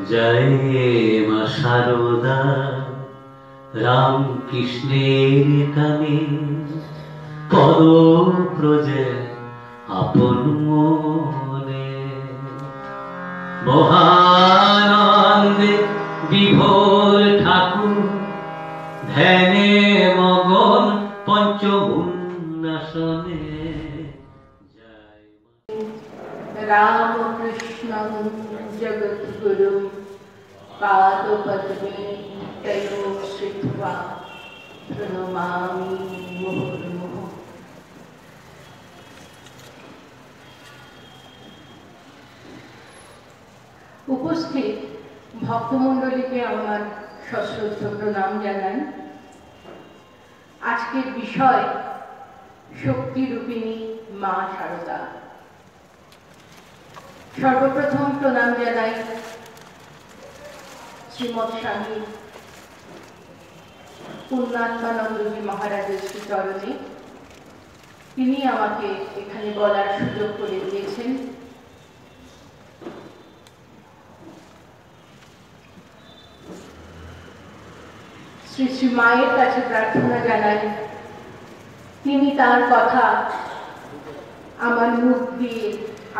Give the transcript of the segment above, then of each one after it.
জয় মা শারদা রামকৃষ্ণের কানে পদ ব্রজে আপন মনে মহানন্দে বিভোর ঠাকুর ধ্যানে মগন পঞ্চমুন্নাসনে রামকৃষ্ণ জগদ্গুরু পাদপদ্মে তয়ো শ্রিত্বা প্রণমামি মুহুর্মুহুঃ। উপস্থিত ভক্তমণ্ডলীকে আমার সশ্রদ্ধ প্রণাম জানাই। আজকের বিষয় শক্তিরূপিণী মা শারদা। সর্বপ্রথম প্রণাম জানাই শ্রীমৎ স্বামী পূর্ণাত্মানন্দজি মহারাজের শ্রীচরণে। তিনি আমাকে এখানে বলার সুযোগ করে দিয়েছেন। শ্রী শ্রী মায়ের কাছে প্রার্থনা জানাই তিনি তার কথা আমার মুখ দিয়ে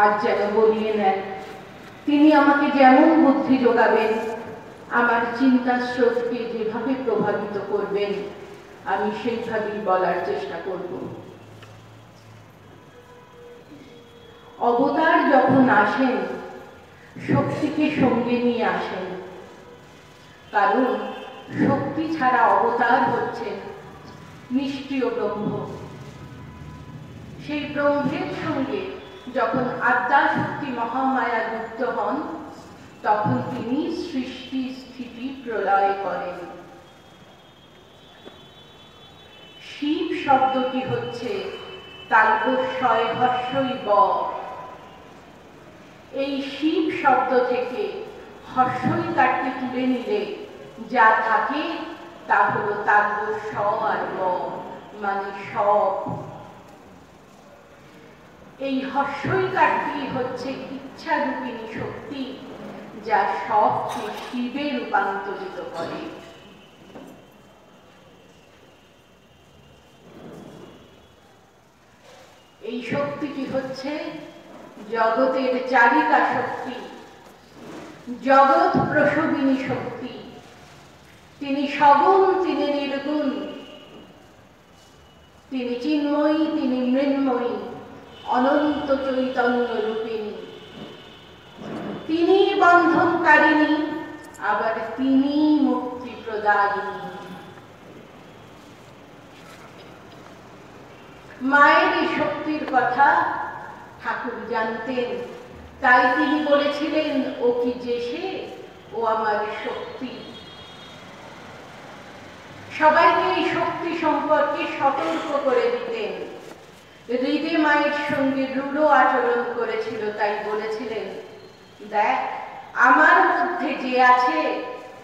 আজ যেন বলিয়ে নেন। তিনি আমাকে যেমন বুদ্ধি যোগাবেন, আমার চিন্তা স্রোতকে যেভাবে প্রভাবিত করবেন, আমি সেইভাবেই বলার চেষ্টা করব। অবতার যখন আসেন, শক্তিকে সঙ্গে নিয়ে আসেন, কারণ শক্তি ছাড়া অবতার হচ্ছেন নিষ্ক্রিয় ব্রহ্ম। সেই ব্রহ্মের সঙ্গে যখন আদ্যা শক্তি মহামায়া যুক্ত হন, তখন তিনি সৃষ্টি স্থিতি প্রলয় করেন। শিব শব্দটি হচ্ছে তালব্যস্বয় হর্ষই ব। এই শিব শব্দ থেকে হর্ষই কাটতে তুলে নিলে যা থাকে তা হলো তালব্য আর ব, মানে সব। এই হর্ষই কাটটি হচ্ছে ইচ্ছারূপিণী শক্তি, যা সবকে শিবে রূপান্তরিত করে। এই শক্তিটি হচ্ছে জগতের চারিকা শক্তি, জগৎ প্রসবিনী শক্তি। তিনি সগুণ, তিনি নির্গুণ, তিনি চিন্ময়ী, তিনি মৃন্ময়ী, অনন্ত চৈতন্য রূপিণী। তিনি বন্ধনকারিণী, আবার তিনি মুক্তি প্রদায়িনী। মায়ের এই শক্তির কথা ঠাকুর জানতেন, তাই তিনি বলেছিলেন, ও কি যে সে, ও আমার শক্তি। সবাইকে এই শক্তি সম্পর্কে সতর্ক করে দিতেন। হৃদে মায়ের সঙ্গে রূঢ় আচরণ করেছিল, তাই বলেছিলেন, দেখ আমার মধ্যে যে আছে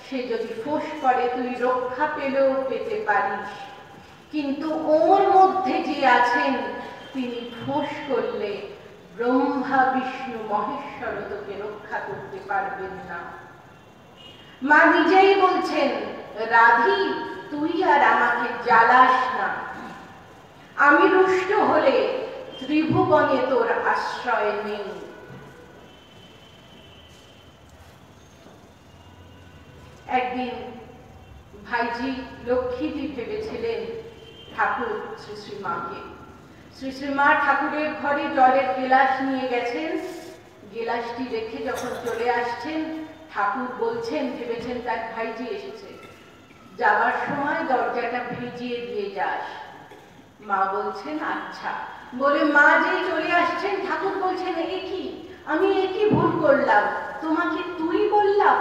সে যদি ফোঁস করে তুই রক্ষা পেলেও পেতে পারিস, কিন্তু ওর মধ্যে যে আছেন তিনি ফোঁস করলে ব্রহ্মা বিষ্ণু মহেশ্বর তোকে রক্ষা করতে পারবেন না। মা নিজেই বলছেন, রাধি তুই আর আমাকে জ্বালাস না, আমি রুষ্ট হলে ত্রিভুবনে তোর আশ্রয় নেই। একদিন ভাইজি লক্ষ্মীজি ভেবেছিলেন ঠাকুর শ্রী শ্রী মাকে। শ্রী শ্রী মা ঠাকুরের ঘরে জলের গেলাস নিয়ে গেছেন। গেলাসটি রেখে যখন চলে আসছেন, ঠাকুর বলছেন, ভেবেছেন তার ভাইজি এসেছে, যাবার সময় দরজাটা ভিজিয়ে দিয়ে যাস। মা বলছেন আচ্ছা। বলে মা যেই চলে আসছেন, ঠাকুর বলছেন, এ কি, আমি এ কি ভুল করলাম, তোমাকে তুই বললাম।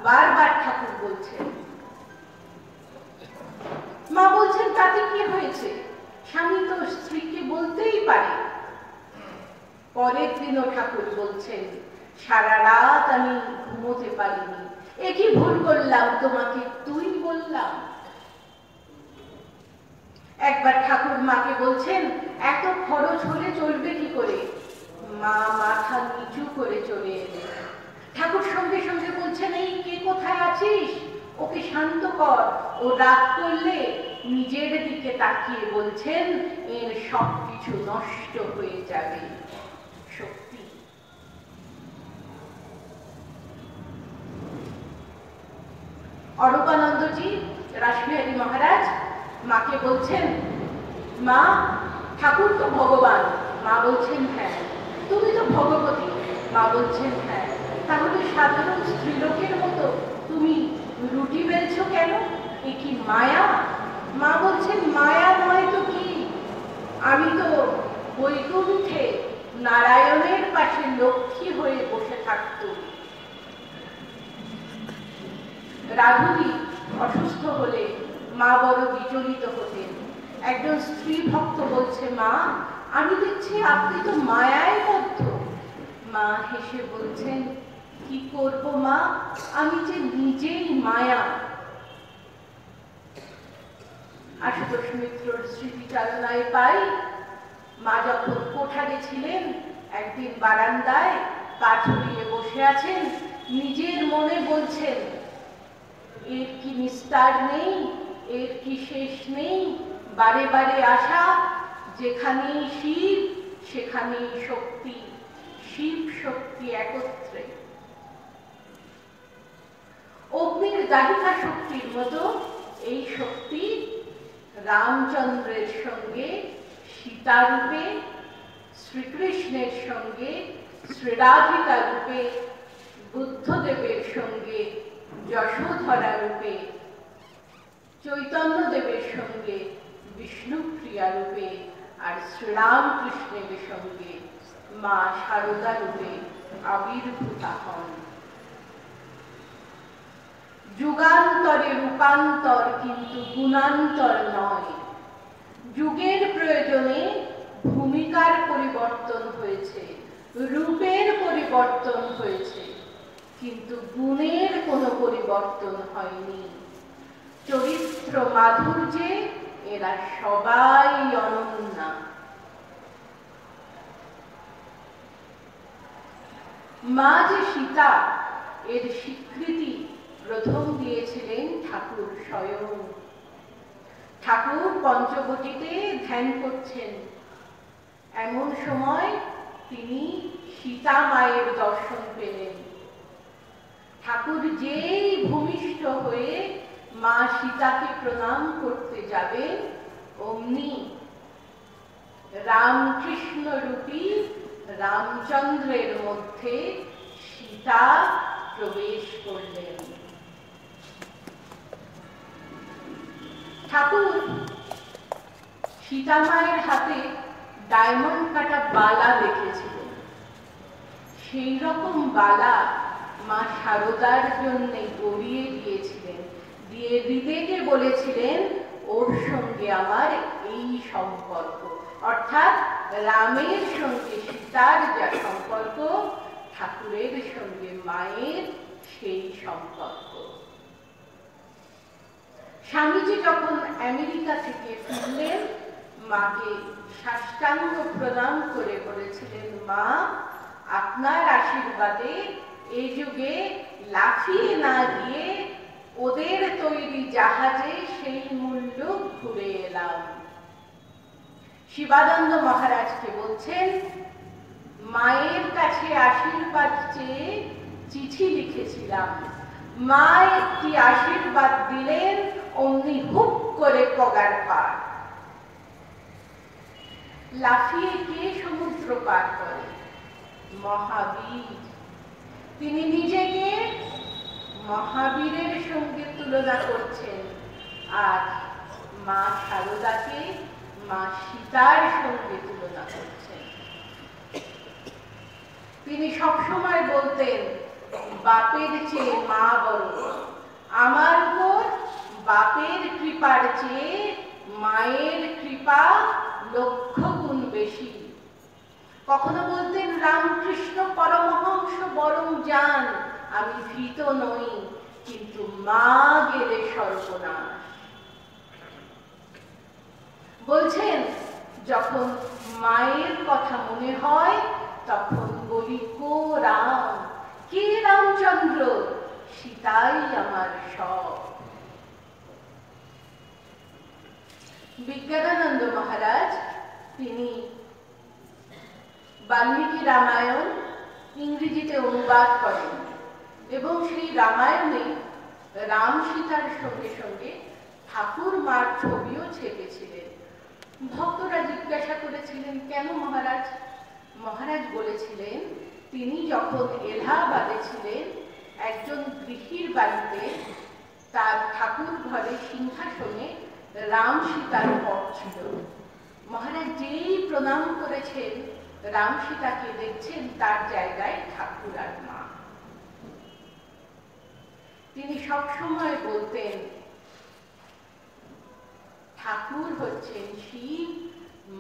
বারবার ঠাকুর বলছেন। মা বলছেন, তাতে কি হয়েছে, স্বামী তো স্ত্রীকে বলতেই পারে। পরের দিনও ঠাকুর বলছেন, সারা রাত আমি ঘুমোতে পারিনি, এ কি ভুল করলাম, তোমাকে তুই বললাম। একবার ঠাকুর মাকে বলছেন, এত খরচ হলে চলবে কি করে। মা মাথা নিচু করে চলে এলেন। ঠাকুর সঙ্গে সঙ্গে বলছেন, এই কে কোথায় আছিস, ওকে শান্ত কর। ও রাগ করলে নিজের দিকে তাকিয়ে বলছেন, এর সবকিছু নষ্ট হয়ে যাবে। শক্তি। অরূপানন্দজি রাসবিহারী মহারাজ মাকে বলছেন, মা ঠাকুর তো ভগবান। মা বলছেন হ্যাঁ। তুমি তো ভগবতী। মা বলছেন হ্যাঁ। তাহলে সাধারণ স্ত্রীলোকের মতো তুমি রুটি বেলছো কেন? এ কি মায়া? মা বলছেন, মায়া নয় তো কি, আমি তো বৈকুণ্ঠে নারায়ণের পাশে লক্ষ্মী হয়ে বসে থাকতুম। রাঘবী অসুস্থ হলে মা বড় বিচলিত হতেন। একজন স্ত্রী ভক্ত বলছে, মা আমি দেখছি আপনি তো মায়ায় বদ্ধ। মা হেসে বলছেন, কি করব মা, আমি যে নিজেই মায়া। আশুতোষ মিত্রর স্মৃতিচারণায় পাই, মা যখন কোঠারে ছিলেন, একদিন বারান্দায় পা ঝুলিয়ে বসে আছেন, নিজের মনে বলছেন, এর কি নিস্তার নেই, এর কি শেষ নেই, বারে বারে আসা, যেখানেই শিব সেখানেই শক্তি, শিব শক্তি একত্রে। অগ্নির দাহিকা শক্তির মতো এই শক্তি রামচন্দ্রের সঙ্গে সীতা রূপে, শ্রীকৃষ্ণের সঙ্গে শ্রীরাধিকা রূপে, বুদ্ধদেবের সঙ্গে যশোধরা রূপে, চৈতন্যদেবের সঙ্গে বিষ্ণুপ্রিয়া রূপে, আর শ্রীরামকৃষ্ণের সঙ্গে মা শারদা রূপে আবির্ভূতা হন। যুগান্তরে রূপান্তর, কিন্তু গুণান্তর নয়। যুগের প্রয়োজনে ভূমিকার পরিবর্তন হয়েছে, রূপের পরিবর্তন হয়েছে, কিন্তু গুণের কোনো পরিবর্তন হয়নি। চরিত্র মাধুর্যে এরা সবাই অনন্যা। মা যে সীতা, এর স্বীকৃতি প্রথম দিয়েছিলেন ঠাকুর স্বয়ং। ঠাকুর পঞ্চবটিতে ধ্যান করছেন, এমন সময় তিনি সীতা মায়ের দর্শন পেলেন। ঠাকুর যেই ভূমিষ্ঠ হয়ে মা সীতাকে প্রণাম করতে যাবেন, অমনি রামকৃষ্ণ রূপী রামচন্দ্রের মধ্যে সীতা প্রবেশ করলেন। ঠাকুর সীতা মায়ের হাতে ডায়মন্ড কাটা বালা দেখেছিলেন। সেই রকম বালা মা শারদার জন্য গড়িয়ে দিয়েছিলেন, দিয়ে হৃদয়কে বলেছিলেন, ওর সঙ্গে আমার এই সম্পর্ক, অর্থাৎ রামের সঙ্গে সীতার যা সম্পর্ক, ঠাকুরের সঙ্গে মায়ের সেই সম্পর্ক। স্বামীজি যখন আমেরিকা থেকে ফিরলেন, মাকে সাষ্টাঙ্গ প্রণাম করে বলেছিলেন, মা আপনার আশীর্বাদে এই যুগে লাফিয়ে না গিয়ে ওদের তৈরি জাহাজে সেই মূল্য ঘুরে এলাম। শিবানন্দ মহারাজকে বলছেন, মায়ের কাছে আশীর্বাদ চেয়ে চিঠি লিখেছিলাম, মা একটি আশীর্বাদ দিলেন, অমনি হুপ করে পগার পার। লাফিয়ে কে সমুদ্র পার করে? মহাবীর। তিনি নিজেকে মহাবীরের সঙ্গে তুলনা করছেন, আর মা শারদাকে মা সীতার সঙ্গে তুলনা করছেন। তিনি সবসময় বলতেন, বাপের চেয়ে মা বড়, আমার উপর বাপের কৃপার চেয়ে মায়ের কৃপা লক্ষ গুণ বেশি। কখনো বলতেন, রামকৃষ্ণ পরমহংস বরং যান, আমি ভীত নই, কিন্তু মা গেলে সর্বনাশ। বলছেন, যখন মায়ের কথা মনে হয় তখন বলি, কো রাম, কে রাম সীতাই আমার সব। বিজ্ঞানানন্দ মহারাজ তিনি বাল্মীকি রামায়ণ ইংরেজিতে অনুবাদ করেন এবং সেই রামায়ণে রাম সীতার সঙ্গে সঙ্গে ঠাকুর মার ছবিও ছেপেছিলেন। ভক্তরা জিজ্ঞাসা করেছিলেন, কেন মহারাজ? মহারাজ বলেছিলেন, তিনি যখন এলাহাবাদে ছিলেন, একজন গৃহীর বাড়িতে তার ঠাকুর ঘরে সিংহাসনে রাম সীতার পট ছিল। মহারাজ যেই প্রণাম করেছেন, রাম সীতাকে দেখছেন তার জায়গায় ঠাকুর আর মা। তিনি সবসময় বলতেন, ঠাকুর হচ্ছেন শিব,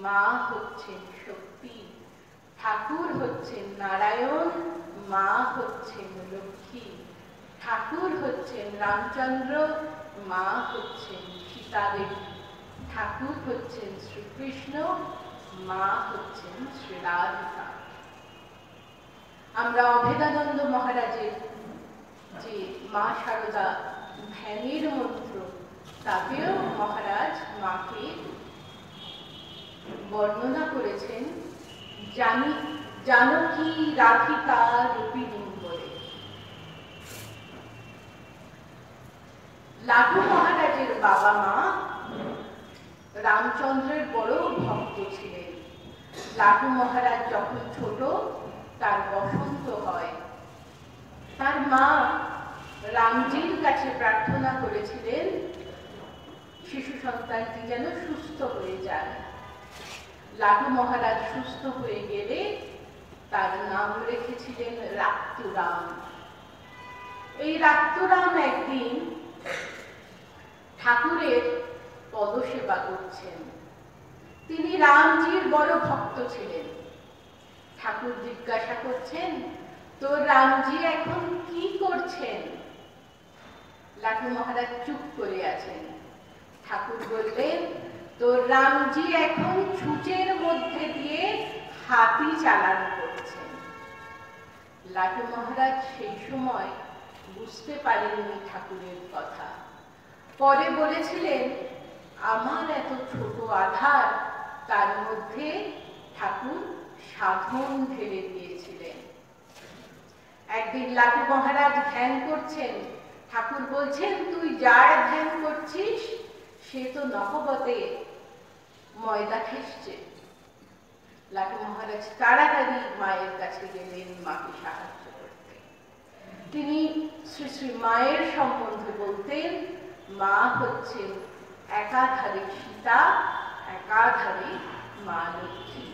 মা হচ্ছেন শক্তি। ঠাকুর হচ্ছেন নারায়ণ, মা হচ্ছেন লক্ষ্মী। ঠাকুর হচ্ছেন রামচন্দ্র, মা হচ্ছেন সীতাদেবী। ঠাকুর হচ্ছেন শ্রীকৃষ্ণ, মা হচ্ছেন শ্রী রাধিকা। আমরা অভেদানন্দ মহারাজের যে মা শারদা ধ্যানের মন্ত্র, তাতেও মহারাজ মাকে বর্ণনা করেছেন জানকী রাধিকা রূপিণী বলে। লাটু মহারাজের বাবা মা রামচন্দ্রের বড় ভক্ত ছিলেন। লাটু মহারাজ যখন ছোট, তার বসন্ত হয়। তার মা রামজির কাছে প্রার্থনা করেছিলেন শিশু সন্তানটি যেন সুস্থ হয়ে যায়। লাটু মহারাজ সুস্থ হয়ে গেলে তার নাম রেখেছিলেন রাক্তুরাম। এই রাক্তুরাম একদিন ঠাকুরের পদসেবা করছেন। তিনি রামজির বড় ভক্ত ছিলেন। ঠাকুর জিজ্ঞাসা করছেন, তোর রামজি এখন কি করছেন? লাটু মহারাজ চুপ করে আছেন। ঠাকুর বললেন, তোর রামজি এখন ছুঁচের মধ্যে দিয়ে হাতি চালান করছেন। লাটু মহারাজ সেই সময় বুঝতে পারেননি ঠাকুরের কথা। পরে বলেছিলেন, আমার এত ছোট আধার, তার মধ্যে ঠাকুর সাধন ঢেলে দিয়েছিলেন। একদিন লাটু মহারাজ ধ্যান করছেন। ঠাকুর বলছেন, তুই যার ধ্যান করছিস সে তো নহবতে ময়দা খেসছে। লাটু মহারাজ তাড়াতাড়ি মায়ের কাছে গেলেন মাকে সাহায্য করতে। তিনি শ্রী শ্রী মায়ের সম্বন্ধে বলতেন, মা হচ্ছেন একাধারে সীতা, একাধারে মা লক্ষ্মী।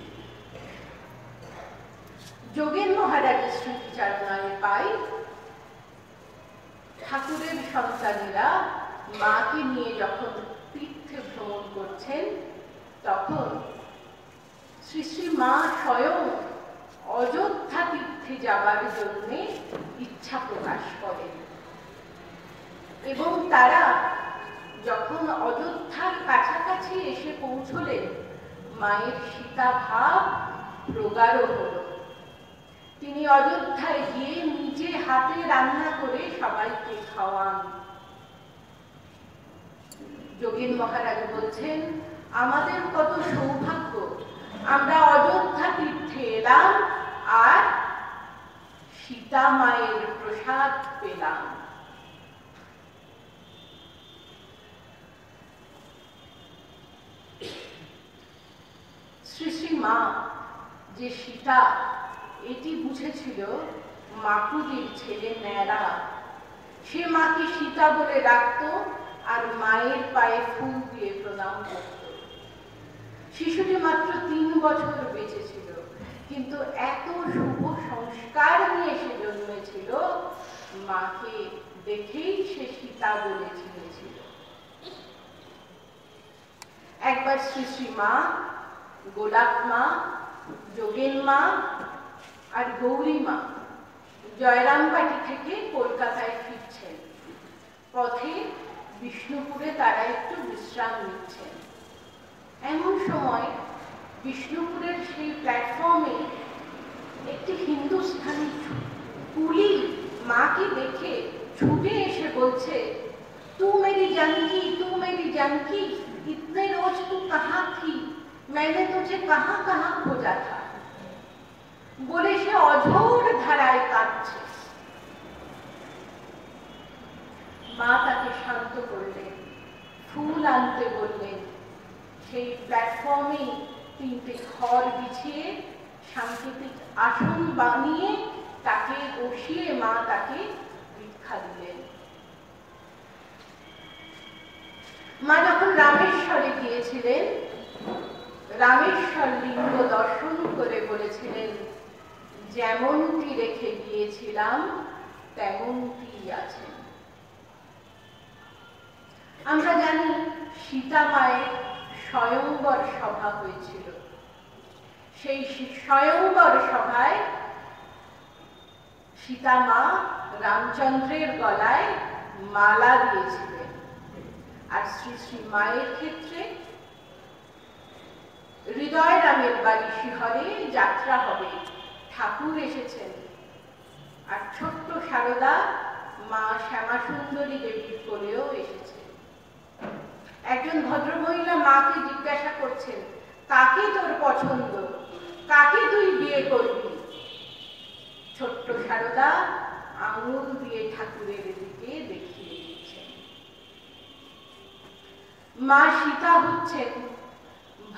যোগেন মহারাজের স্মৃতিচারণায় পাই, ঠাকুরের সন্তানেরা মাকে নিয়ে যখন তীর্থে ভ্রমণ করছেন, তখন শ্রী শ্রী মা স্বয়ং অযোধ্যা তীর্থে যাবার জন্য ইচ্ছা প্রকাশ করেন এবং তারা যখন অযোধ্যার কাছাকাছি এসে পৌঁছলেন, মায়ের সীতা ভাব প্রগাঢ় হল। তিনি অযোধ্যায় গিয়ে নিজে হাতে রান্না করে সবাইকে খাওয়ান। যোগেন মহারাজ বলছেন, আমাদের কত সৌভাগ্য, আমরা অযোধ্যা তীর্থে এলাম আর সীতা মায়ের প্রসাদ পেলাম। শ্রী শ্রী মা যে সীতা, এটি বুঝেছিল মাকুজির ছেলে ন্যাড়া। সে মাকে সীতা বলে ডাকত আর মায়ের পায়ে ফুল দিয়ে প্রণাম করত। শিশুটি মাত্র 3 বছর বেঁচে ছিল, কিন্তু এত শুভ সংস্কার নিয়ে সে জন্মেছিল, মাকে দেখেই সে সীতা বলে চিনেছিল। একবার শ্রী শ্রী মা, গোলাপ মা, যোগেন মা আর গৌরী মা জয়রামবাটি থেকে কলকাতায় ফিরছেন। পথে বিষ্ণুপুরে তারা একটু বিশ্রাম নিচ্ছেন। এমন সময় বিষ্ণুপুরের সেই প্ল্যাটফর্মে একটি হিন্দুস্থানি কুলি মাকে দেখে ছুটে এসে বলছে, তু মেরি जानकी, इतने रोज तू कहाँ थी? मैंने तुझे कहाँ कहाँ खोजा था। বলে সে অঝোর ধারায় কাঁদছে। মা তাকে শান্ত করলেন, ফুল আনতে বললেন। সেই প্ল্যাটফর্মে 3টে খড় বিছিয়ে সাংকেতিক আসন বানিয়ে তাকে বসিয়ে মা তাকে ভিক্ষা দিলেন। মা যখন রামেশ্বরে গিয়েছিলেন, রামেশ্বর লিঙ্গ দর্শন করে বলেছিলেন, যেমনটি রেখে গিয়েছিলাম তেমনটি আছেন। আমরা জানি সীতা মায়ের স্বয়ংবর সভা হয়েছিল। সেই স্বয়ংবর সভায় সীতা মা রামচন্দ্রের গলায় মালা দিয়েছিলেন। আর শ্রী শ্রী মায়ের ক্ষেত্রে হৃদয় রামের বাড়ি শিহরে যাত্রা হবে, ঠাকুর এসেছেন। আর ছোট্ট সারদা মা শ্যামা সুন্দরী দেবীর কোলেও এসেছে। একজন ভদ্রমহিলা মাকে জিজ্ঞাসা করছেন, কাকে তোর পছন্দ, কাকে তুই বিয়ে করবি? ছোট্ট সারদা আঙুল দিয়ে ঠাকুরের দিকে দেখিয়ে দিচ্ছেন। মা সীতা হচ্ছেন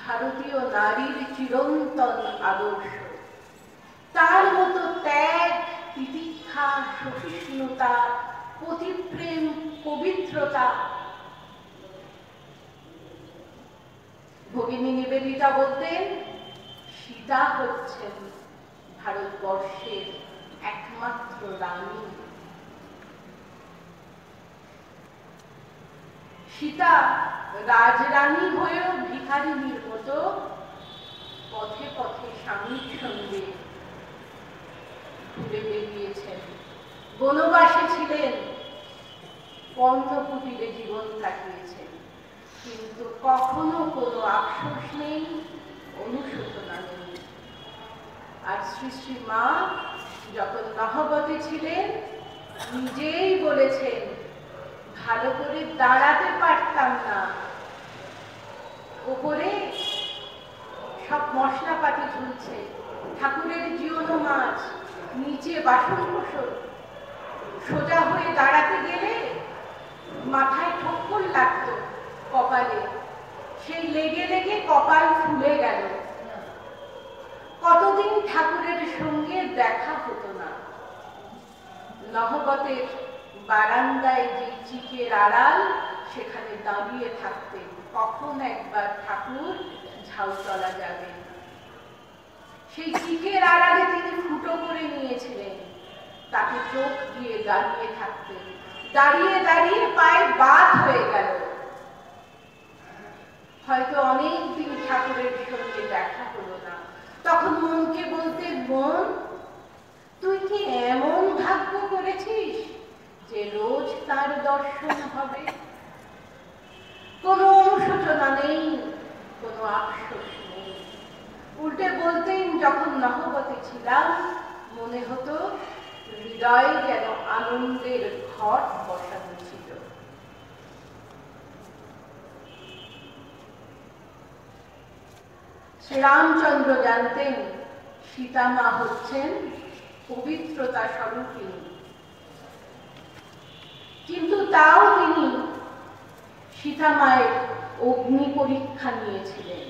ভারতীয় নারীর চিরন্তন আদর্শ। তার মতো ত্যাগ, তিতিক্ষা, সহিষ্ণুতা, পতিপ্রেম, পবিত্রতা। ভগিনী নিবেদিতা বলতেন, সীতা হচ্ছেন ভারতবর্ষের একমাত্র রানী। সীতা রাজরানী হয়েও ভিখারিনীর মতো পথে পথে স্বামীর সঙ্গে ঘুরে বেরিয়েছেন। বনবাসে ছিলেন, পর্ণকুটিরে জীবন কাটিয়েছেন, কিন্তু কখনো কোনো আফসোস নেই, অনুশোচনা নেই। আর শ্রী শ্রী মা যখন নহবতে ছিলেন, নিজেই বলেছেন, ভালো করে দাঁড়াতে পারতাম না, উপরে সব মশলাপাতি ঝুলছে, ঠাকুরের জিওনো মাছ, নিচে বাসন কোসন, সোজা হয়ে দাঁড়াতে গেলে মাথায় ঠক্কর লাগতো কপালে, সেই লেগে লেগে কপাল ফুলে গেল। কতদিন ঠাকুরের সঙ্গে দেখা হতো না। নহবতের বারান্দায় যে চিকের আড়াল, সেখানে দাঁড়িয়ে থাকতেন, কখন একবার ঠাকুর ঝাউতলা যাবেন। সেই চিকের আড়ালে তিনি ফুটো করে নিয়েছিলেন, তাকে চোখ দিয়ে দাঁড়িয়ে থাকতেন। দাঁড়িয়ে দাঁড়িয়ে পায়ে বাত হয়ে গেল। হয়তো অনেক দিন ঠাকুরের সঙ্গে দেখা হলো না। তখন মনকে বলতেন, মন, তুই কি এমন ভাগ্য করেছিস যে রোজ তার দর্শন হবে? কোনো অনুশোচনা নেই, কোনো আফসোস নেই। উল্টে বলতেন, যখন নহবতে ছিলাম মনে হতো হৃদয়ে যেন আনন্দের ঘট বসানো ছিল। শ্রীরামচন্দ্র জানতেন সীতা মা হচ্ছেন পবিত্রতা স্বরূপিণী, কিন্তু তাও তিনি সীতা মায়ের অগ্নি পরীক্ষা নিয়েছিলেন।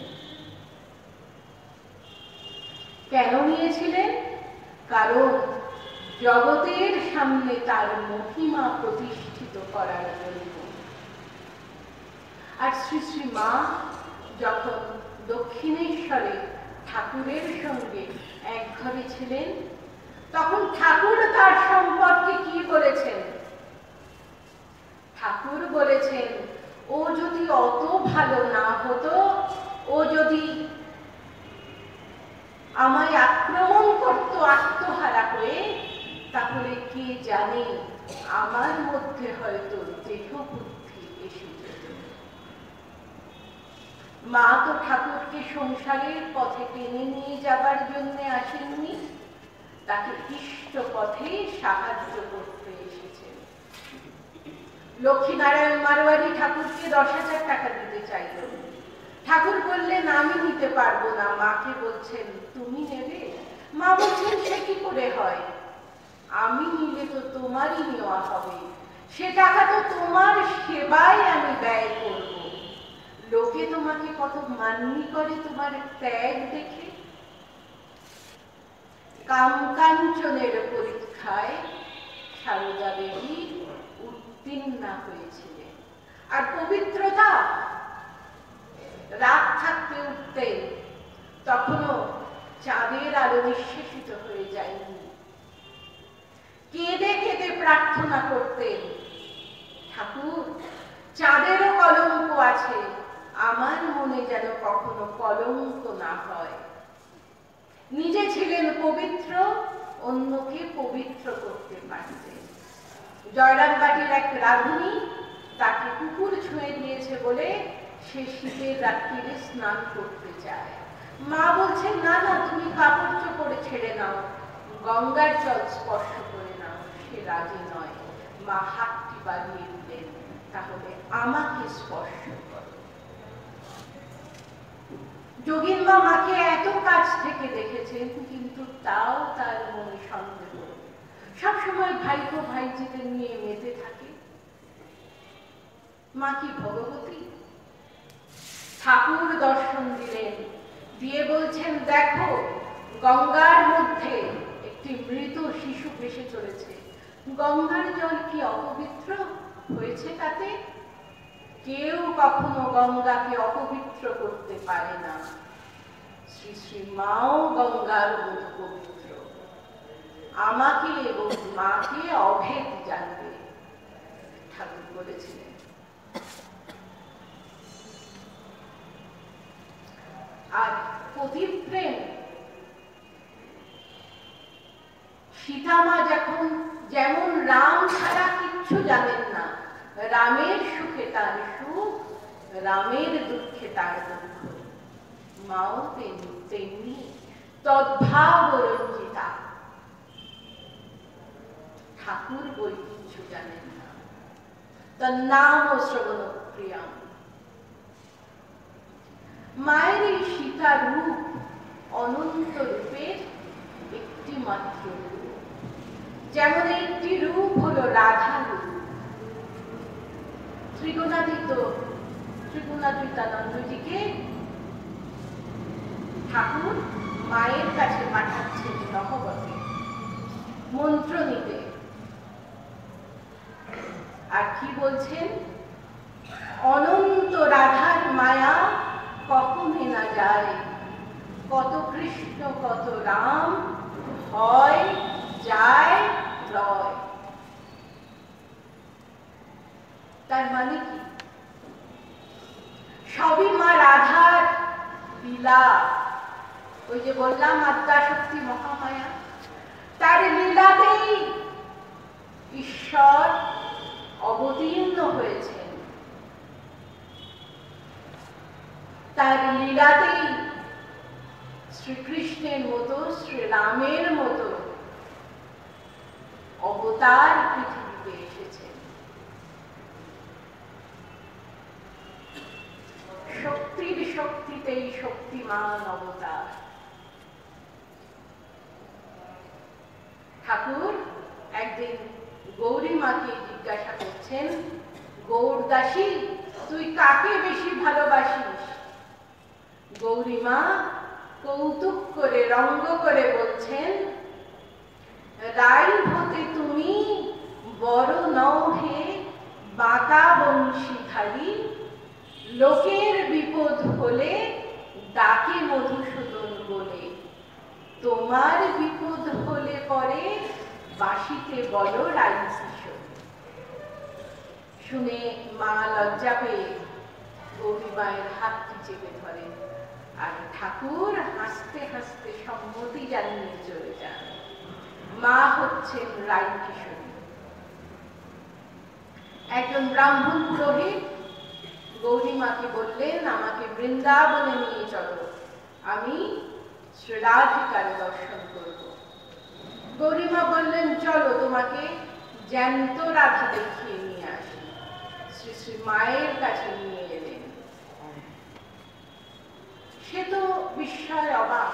কেন নিয়েছিলেন? কারণ জগতের সামনে তার মহিমা প্রতিষ্ঠিত করার জন্য। আর শ্রী শ্রী মা যখন দক্ষিণেশ্বরে ঠাকুরের সঙ্গে এক ঘরে ছিলেন, তখন ঠাকুর তার সম্পর্কে কি বলেছেন? ঠাকুর বলেছেন, ও যদি অত ভালো না হতো, ও যদি আমায় আক্রমণ করত আত্মহারা হয়ে, তাহলে কে জানে আমার মধ্যে হয়তো দেহ বুদ্ধি এসে যেত। মা তো ঠাকুরকে সংসারের পথে টেনে নিয়ে যাবার জন্য আসেননি, তাকে ইষ্ট পথে সাহায্য করতে এসেছেন। লক্ষ্মীনারায়ণ মারোয়ারি ঠাকুরকে 10,000 টাকা দিতে চাইল। ঠাকুর বললেন আমি নিতে পারবো না। মাকে বলছেন তুমি নেবে? মা বলছেন সে কি করে হয়, আমি নিলে তো তোমারই নেওয়া হবে, সে টাকা তো তোমার সেবায় আমি ব্যয় করব। লোকে তোমাকে কত মান্যি করে তোমার ত্যাগ দেখে। কামকাঞ্চনের পরীক্ষায় সারদা দেবী উত্তীর্ণা হয়েছিলেন। আর পবিত্রতা, রাত থাকতে উঠতেন, তখনও চাঁদের আলো নিঃশেষিত হয়ে যায়নি। কেঁদে কেঁদে প্রার্থনা করতেন, ঠাকুর চাঁদেরও কলঙ্ক আছে, আমার মনে যেন কখনো কলঙ্ক না হয়। নিজে ছিলেন পবিত্র, অন্যকে পবিত্র করতে পারতেন। জয়রামবাটির এক রাধুনী তাকে কুকুর ছুঁয়ে দিয়েছে বলে সে শীতের রাত্রিরে স্নান করতে চায়। মা বলছেন না না, তুমি কাপড় চোপড়ে ছেড়ে নাও, গঙ্গার জল স্পর্শ করে নাও। সে রাজি নয়। মা হাতটি বাড়িয়ে দিলেন, তাহলে আমাকে স্পর্শ করো। যোগীন মা মাকে এত কাছ থেকে দেখেছেন, কিন্তু তাও তার মনে সন্দেহ। সবসময় ভাইপো ভাইজিদের নিয়ে মেতে থাকে। মা কি ভগবতী? ঠাকুর দর্শন দিলেন, দিয়ে বলছেন দেখো গঙ্গার মধ্যে একটি মৃত শিশু ভেসে চলেছে। গঙ্গার জল কি অপবিত্র হয়েছে তাতে? কেউ কখনো গঙ্গাকে অপবিত্র করতে পারে না। শ্রী শ্রী মাও গঙ্গার মতো পবিত্র। আমাকে এবং মাকে অভেদ জানবে, ঠাকুর বলেছিলেন। আর পতিপ্রেম, সীতামা যখন যেমন রাম ছাড়া কিচ্ছু জানেন না, রামের সুখে তার সুখ, রামের দুঃখে তার দুঃখ, মাও তেমনি তদ্ভাব রঞ্জিতা। ঠাকুর বই কিছু জানেন না, তার নাম ও শ্রবণ প্রিয়াম। মায়ের এই সীতা রূপ অনন্ত রূপের একটি মাত্র রূপ। যেমন একটি রূপ হলো রাধা রূপ। ত্রিগুণাতীতানন্দজিকে ঠাকুর মায়ের কাছে পাঠাচ্ছেন নহবতে মন্ত্র নিতে। আর কি বলছেন? অনন্ত রাধার মায়া কখনো না যায়, কত কৃষ্ণ কত রাম হয় যায় লয়। তার মানে কি? সবই মা রাধার লীলা। ওই যে বললাম আদ্যা শক্তি মহামায়া, তার লীলাতেই ঈশ্বর অবতীর্ণ হয়েছেন। তার লীলাতেই শ্রীকৃষ্ণের মতো, শ্রীরামের মতো অবতার পৃথিবীতে এসেছেন। শক্তির শক্তিতেই শক্তিমান অবতার। ঠাকুর একদিন গৌরী মাকে জিজ্ঞাসা করছেন, গৌরদাসী তুই কাকে বেশি ভালোবাসিস? গৌরী মা কৌতুক করে রঙ্গ করে বলছেন, রাই হতে তুমি বড় নও হে বাঁকা বংশীধারী, লোকের বিপদ হলে ডাকে মধুসূদন বলে, তোমার বিপদ হলে পরে বাঁশিতে বলো রাই কিশোর। শুনে মা লজ্জা পেয়ে গৌরী মায়ের হাতটি চেপে ধরেন, আর ঠাকুর হাসতে হাসতে সম্মতি জানিয়ে চলে যান। মা হচ্ছেন রাই কিশোরী। একজন ব্রাহ্মণ পুরোহিত গৌরী মাকে বললেন, আমাকে বৃন্দাবনে নিয়ে চলো, আমি শ্রীরাধিকার দর্শন করব। গৌরী মা বললেন, চলো তোমাকে জ্যান্ত রাধা দেখিয়ে নিয়ে আসি। শ্রী শ্রী মায়ের কাছে নিয়ে এলেন। সে তো বিস্ময় অবাক,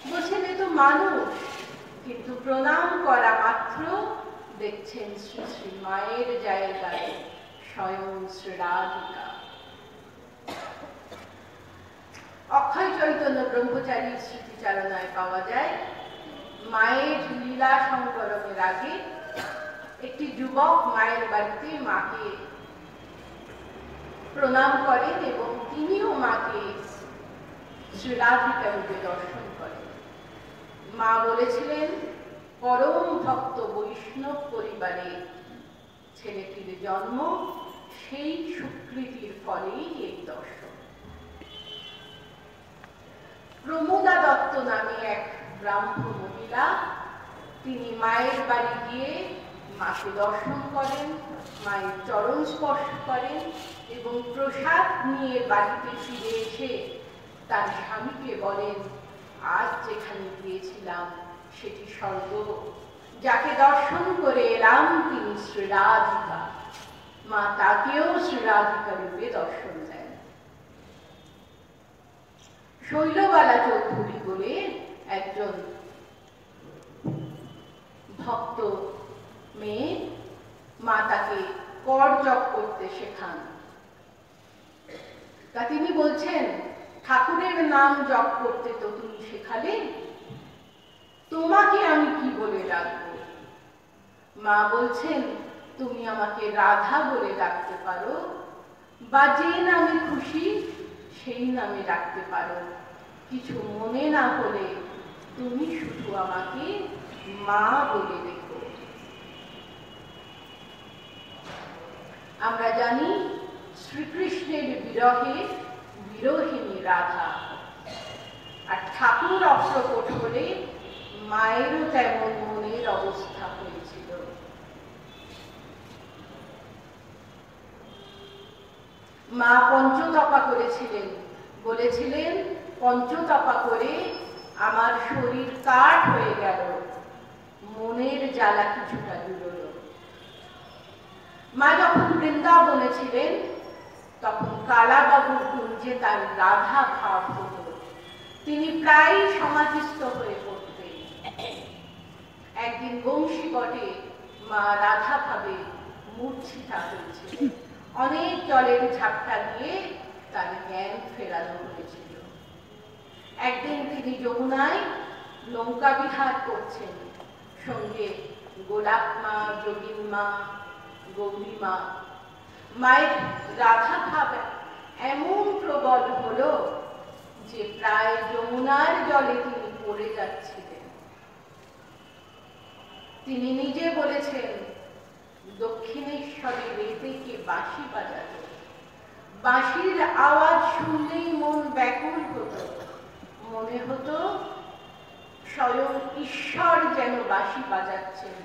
বলছেন এ তো মানুষ, কিন্তু প্রণাম করা মাত্র দেখছেন শ্রী শ্রী মায়ের জায়গায় স্বয়ং শ্রী রাধিকা। অক্ষয় চৈতন্য ব্রহ্মচারীর স্মৃতিচারণায় পাওয়া যায়, মায়ের লীলা সংকলনের আগে একটি যুবক মায়ের বাড়িতে মাকে প্রণাম করেন এবং তিনিও মাকে শ্রী রাধিকা রূপে দর্শন করেন। মা বলেছিলেন, পরম ভক্ত বৈষ্ণব পরিবারে ছেলেটির জন্ম, সেই স্বীকৃতির ফলেই এই দর্শন। প্রমোদা দত্ত নামে এক ব্রাহ্ম মহিলা, তিনি মায়ের বাড়ি গিয়ে মাকে দর্শন করেন, মায়ের চরণ স্পর্শ করেন এবং প্রসাদ নিয়ে বাড়িতে ফিরে এসে তার স্বামীকে বলেন, আজ যেখানে গিয়েছিলাম সেটি স্বর্গ, যাকে দর্শন করে এলাম তিনি শ্রী রাধিকা। মা তাকেও শ্রী রাধিকা রূপে দর্শন দেন। শৈলবালা চৌধুরী বলে একজন ভক্ত মেয়ে, মা তাকে কর জপ করতে শেখান। তা তিনি বলছেন, ঠাকুরের নাম জপ করতে তো তুমি শেখালে, তোমাকে আমি কি বলে ডাকবো? মা বলছেন, তুমি আমাকে রাধা বলে ডাকতে পারো, বা যে নামে খুশি সেই নামে ডাকতে পারো, কিছু মনে না হলে তুমি শুধু আমাকে মা বলে দেখো। আমরা জানি শ্রীকৃষ্ণের বিরহে বিরহিণী রাধা, আর ঠাকুর অপ্রকট হলে মায়েরও তেমন মনের অবস্থা হয়েছিল। মা পঞ্চতপা করেছিলেন, বলেছিলেন, পঞ্চতপা করে আমার শরীর কাঠ হয়ে গেল, মনের জ্বালা কিছুটা দূরল। মা যখন বৃন্দাবনে ছিলেন তখন কালাবাবুর কুঞ্জে তার রাধা ভাব হতো, তিনি প্রায় সমাধিস্থ হয়ে পড়তেন। একদিন বংশী বটে মা রাধা ভাবে মূর্ছিতা হয়েছিলেন, অনেক জলের ঝাপটা দিয়ে তার জ্ঞান ফেরানো হয়েছিল। একদিন তিনি যমুনায় নৌকা বিহার করছেন, সঙ্গে গোলাপ মা, যোগিন মা, গৌরী মা। মায়ের রাধা ভাব এমন প্রবল হলো যে প্রায় যমুনার জলে তিনি পড়ে যাচ্ছিলেন। তিনি নিজে বলেছেন, দক্ষিণেশ্বরে রেতে কে বাঁশি বাজাতো, বাঁশির আওয়াজ শুনলেই মন ব্যাকুল হতো, মনে হতো স্বয়ং ঈশ্বর যেন বাঁশি বাজাচ্ছেন,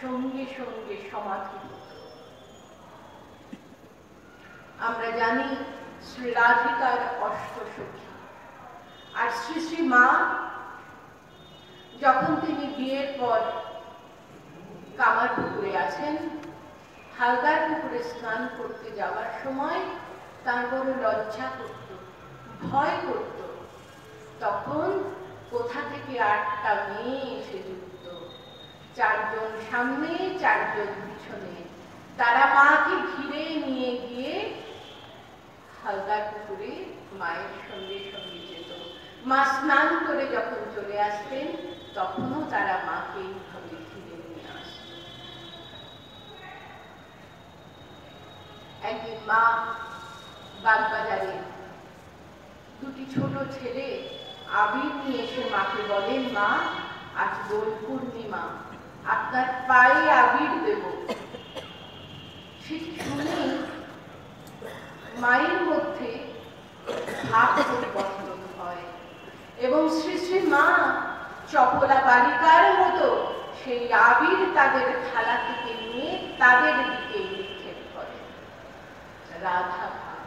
সঙ্গে সঙ্গে সমাধি হতো। আমরা জানি শ্রী রাধিকার অষ্টসখী, আর শ্রী শ্রী মা যখন তিনি বিয়ের পর কামার পুকুরে আছেন, হালদার পুকুরে স্নান করতে যাওয়ার সময় তার বড় লজ্জা করত, ভয় করত। তখন কোথা থেকে 8টা মেয়ে এসে যুক্ত, 4 জন সামনে, 4 জন পিছনে। তারা মাকে ঘিরে নিয়ে গিয়ে হালদার পুকুরে মায়ের সঙ্গে সঙ্গে যেত। মা স্নান করে যখন চলে আসতেন তখনও তারা মাকে এইভাবে ঘিরে নিয়ে আসত। একদিন মা বাগবাজারে 2টি ছোট ছেলে আবির নিয়ে এসে মাকে বলেন, মা আজ দোল পূর্ণিমা, আপনার পায়ে আবির দেব। সেটি শুনে মায়ের মধ্যে ভাব পরিবর্তন হয় এবং শ্রী শ্রী মা চপলা বালিকার মতো সেই আবির তাদের থালা থেকে নিয়ে তাদের দিকে নিক্ষেপ করে। রাধা ভাব,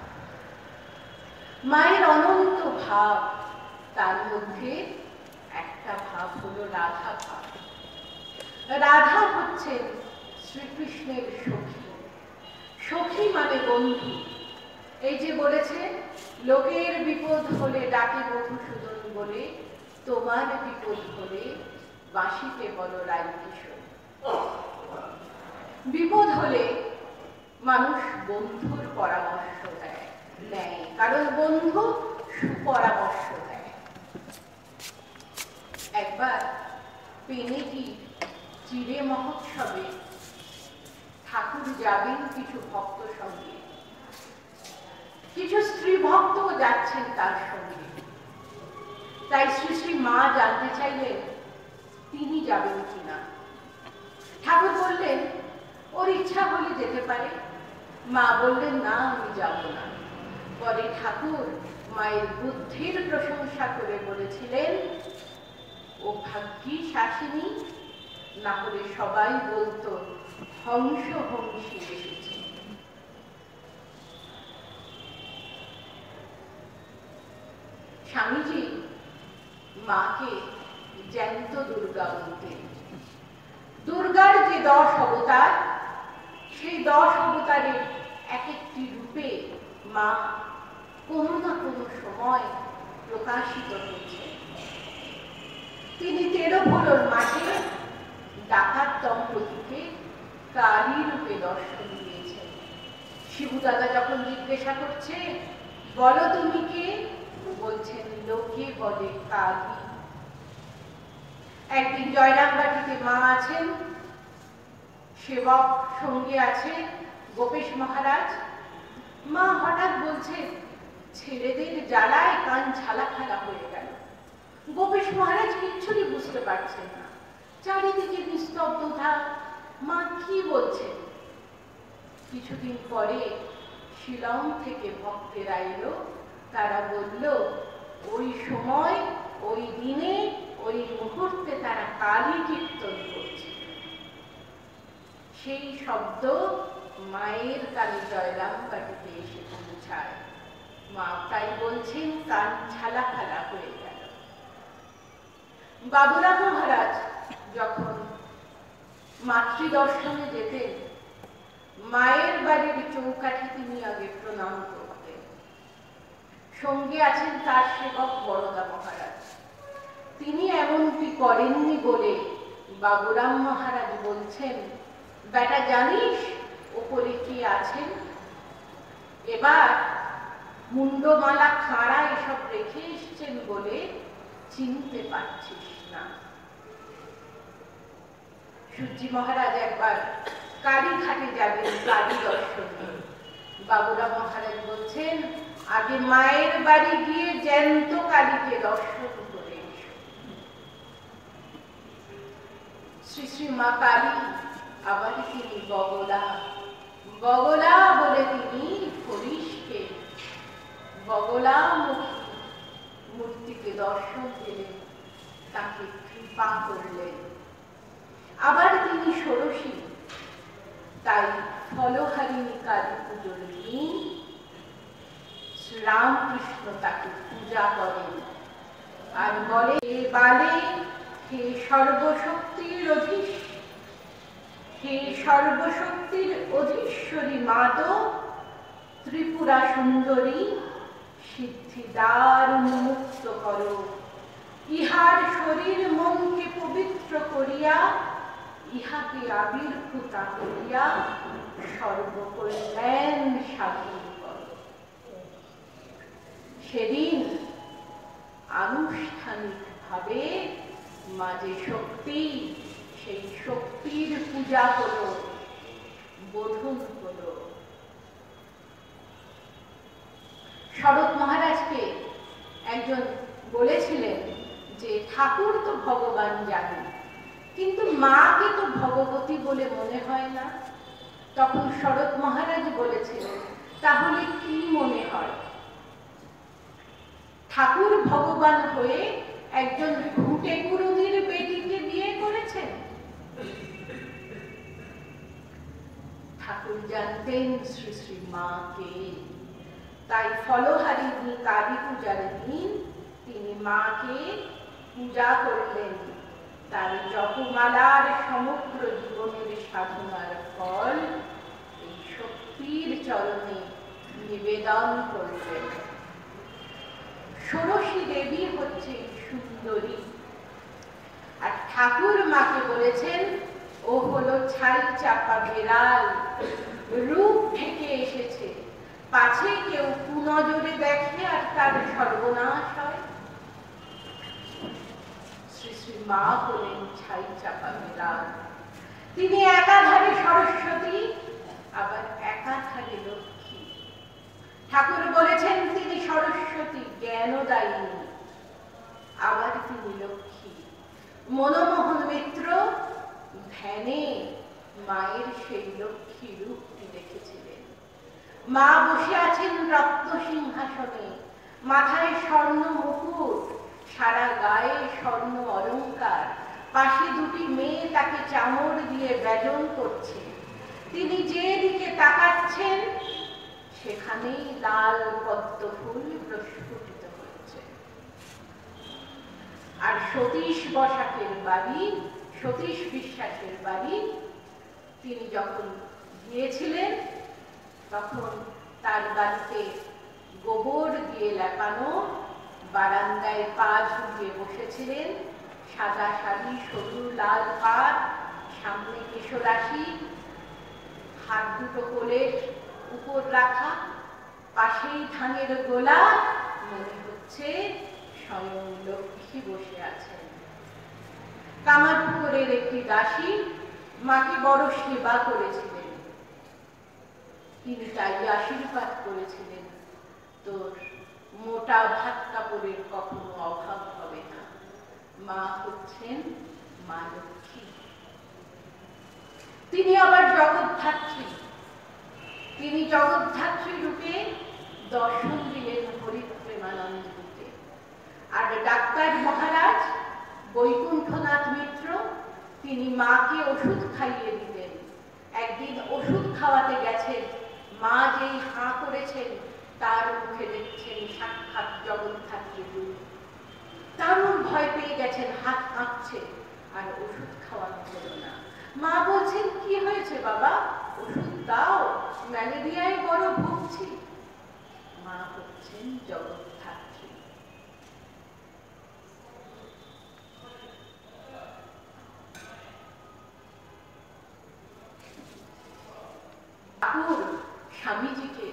মায়ের অনন্ত ভাব, তার মধ্যে একটা ভাব হলো রাধা ভাব। রাধা হচ্ছেন শ্রীকৃষ্ণের সখী, সখী মানে বন্ধু। এই যে বলেছে, লোকের বিপদ হলে ডাকে মধুসূদন বলে, তোমার বিপদ হলে বাঁশিতে বলো রাই কিশোর। বিপদ হলে মানুষ বন্ধুর পরামর্শ নেয়, কারণ বন্ধু সুপরামর্শ দেয়। একবার পেনেটি চিড়ে মহোৎসবে ঠাকুর যাবেন কিছু ভক্ত সঙ্গে, কিছু স্ত্রী ভক্ত যাচ্ছেন তার সঙ্গে। তাই শ্রী শ্রী মা জানতে চাইলেন তিনি যাবেন কিনা। ঠাকুর বললেন ওর ইচ্ছা হলে যেতে পারে। মা বললেন না, আমি যাব না। পরে ঠাকুর মায়ের বুদ্ধির প্রশংসা করে বলেছিলেন, ও ভাগ্যিস আসেনি, না হলে সবাই বলতো হংস হংসী এসেছে। স্বামীজি মাকে জ্যান্ত দুর্গা বলতেন। দুর্গার যে 10 অবতার, সেই 10 অবতারের এক একটি রূপে মা কোনো না কোনো সময় প্রকাশিত হয়েছে। তিনি 13 ভোলোর মাঠে ডাকাত দম্পতিকে কালী রূপে দর্শন দিয়েছেন। শিবু দাদা যখন জিজ্ঞাসা করছে, বলো তুমি কে? বলছেন লোকে বলে কালী। একদিন জয়রামবাটিতে মা আছেন, সেবক সঙ্গে আছে গোপেশ মহারাজ। মা হঠাৎ বলছে, ছেলেদের জ্বালায় কান ঝালাফালা হয়ে গেল। গোপেশ মহারাজ কিচ্ছুটি বুঝতে পারছেন না, চারিদিকে নিস্তব্ধতা। মা কি বলছেন? কিছুদিন পরে শিলং থেকে ভক্তেরা এলো। তারা বলল, ওই সময়, ওই দিনে, ওই মুহূর্তে তারা কালী কীর্তন করছে। সেই শব্দ মায়ের কানে জয়রামবাটিতে এসে পৌঁছায়। মা তাই বলছেন কান ঝালাফালা হয়ে গেল। বাবুরাম মহারাজ যখন মাতৃদর্শনে যেতেন, মায়ের বাড়ির চৌকাঠে তিনি আগে প্রণাম করতেন। সঙ্গে আছেন তার সেবক বরদা মহারাজ। তিনি এমনটি করেননি বলে বাবুরাম মহারাজ বলছেন, বেটা জানিস ওপরে কি আছেন? এবার মুন্ডমালা খাড়া এসব রেখে এসছেন বলে চিনতে পারছিস না। সূর্যি মহারাজ একবার কালীঘাটে যাবেন কালী দর্শনে। বাবুরাম মহারাজ বলছেন, আগে মায়ের বাড়ি গিয়ে জ্যান্ত কালীকে দর্শন করে এসো। শ্রী শ্রী মা কালী আবার তিনি বগলা, বগলা বলে তিনি হরিশকে বগলা মূর্তিকে দর্শন দিলেন, তাকে কৃপা করলেন। আবার তিনি ষোড়শী, তাই ফলহারিণী কালী পুজোর দিন শ্রীরামকৃষ্ণ তাকে পূজা করেন আর বলে, বালে হে সর্বশক্তির হে সর্বশক্তির অধীশ্বরী মাতো, ত্রিপুরা সুন্দরী সিদ্ধিদ্বার উন্মুক্ত করো। ইহার শরীর মনকে পবিত্র করিয়া, ইহাকে আবির্ভূতা করিয়া সর্বকল্যাণ সাধন করো। সেদিন আনুষ্ঠানিকভাবে মা যে শক্তি, সেই শক্তির পূজা হলো, বোধন হলো। শরৎ মহারাজকে একজন বলেছিলেন যে ঠাকুর তো ভগবান জানেন, কিন্তু মাকে তো ভগবতী বলে মনে হয় না। তখন শরৎ মহারাজ বলেছিলেন, তাহলে কি মনে হয়? ঠাকুর ভগবান হয়ে একজন ঘুটে গুরুদির বেটিকে বিয়ে করেছেন। ঠাকুর জানতেন শ্রী শ্রী মাকে, তাই ফলহারিণী কালী পূজার দিন তিনি মাকে পূজা করলেন। তার জপমালার সমগ্র জীবনের সাধনার ফল এই শক্তির চরণে নিবেদন করলেন। ষোড়শী দেবী হচ্ছে সুন্দরী, আর ঠাকুর মাকে বলেছেন ও হলো ছাই চাপা বেড়াল, রূপ ঢেকে এসেছে, পাছে কেউ কুনজরে দেখে আর তার সর্বনাশ হয়। শ্রী শ্রী মা হলেন ছাই চাপা বেড়াল। তিনি একাধারে সরস্বতী, আবার একাধারে লক্ষ্মী। ঠাকুর বলেছেন তিনি সরস্বতী জ্ঞানদায়িনী, আবার তিনি লক্ষ্মী। মনমোহন মিত্র ধ্যানে মায়ের সেই লক্ষ্মী রূপটি দেখেছিলেন। মা বসে আছেন রত্ন সিংহাসনে, মাথায় স্বর্ণ মুকুট, সারা গায়ে স্বর্ণ অলঙ্কার, পাশে দুটি মেয়ে তাকে চামড় দিয়ে ব্যজন করছে। তিনি যে দিকে তাকাচ্ছেন সেখানেই লাল পদ্ম ফুল প্রস্ফুটিত হচ্ছে। আর সতীশ বসাকের বাড়ি, সতীশ বিশ্বাসের বাড়ি, তিনি যখন গিয়েছিলেন তখন তার বাড়িতে গোবর দিয়ে লেপানো, বারান্দায় পা ঝুলিয়ে বসেছিলেন, সাদা শাড়ি, সরু লাল পাড়, সামনে কেশরাশি, হাত দুটো কোলের উপর রাখা, পাশেই ধানের গোলা, মনে হচ্ছে স্বয়ং লক্ষ্মী বসে আছেন। কামারপুকুরের একটি দাসী মাকে বড় সেবা করেছিলেন, তিনি তাই আশীর্বাদ করেছিলেন, তোর মোটা ভাত কাপড়ের কখনো অভাব হবে না। মা হচ্ছেন মা লক্ষ্মী। তিনি আবার জগদ্ধাত্রী, তিনি জগদ্ধাত্রী রূপে দর্শন দিলেন হরিত প্রেমানন্দকে। আর ডাক্তার মহারাজ বৈকুণ্ঠনাথ মিত্র, তিনি মাকে ওষুধ খাইয়ে দিতেন। একদিন ওষুধ খাওয়াতে গেছেন, মা যেই হাঁ করেছেন তার মুখে দেখছেন সাক্ষাৎ জগদ্ধাত্রী রূপ। দারুণ ভয় পেয়ে গেছেন, হাত কাঁপছে, আর ওষুধ খাওয়ানো হলো না। মা বলছেন কি হয়েছে বাবা, ওষুধ দাও, ম্যালেরিয়ায় বড় ভুগছি। মা হচ্ছেন জগদ্ধাত্রী। ঠাকুর স্বামীজিকে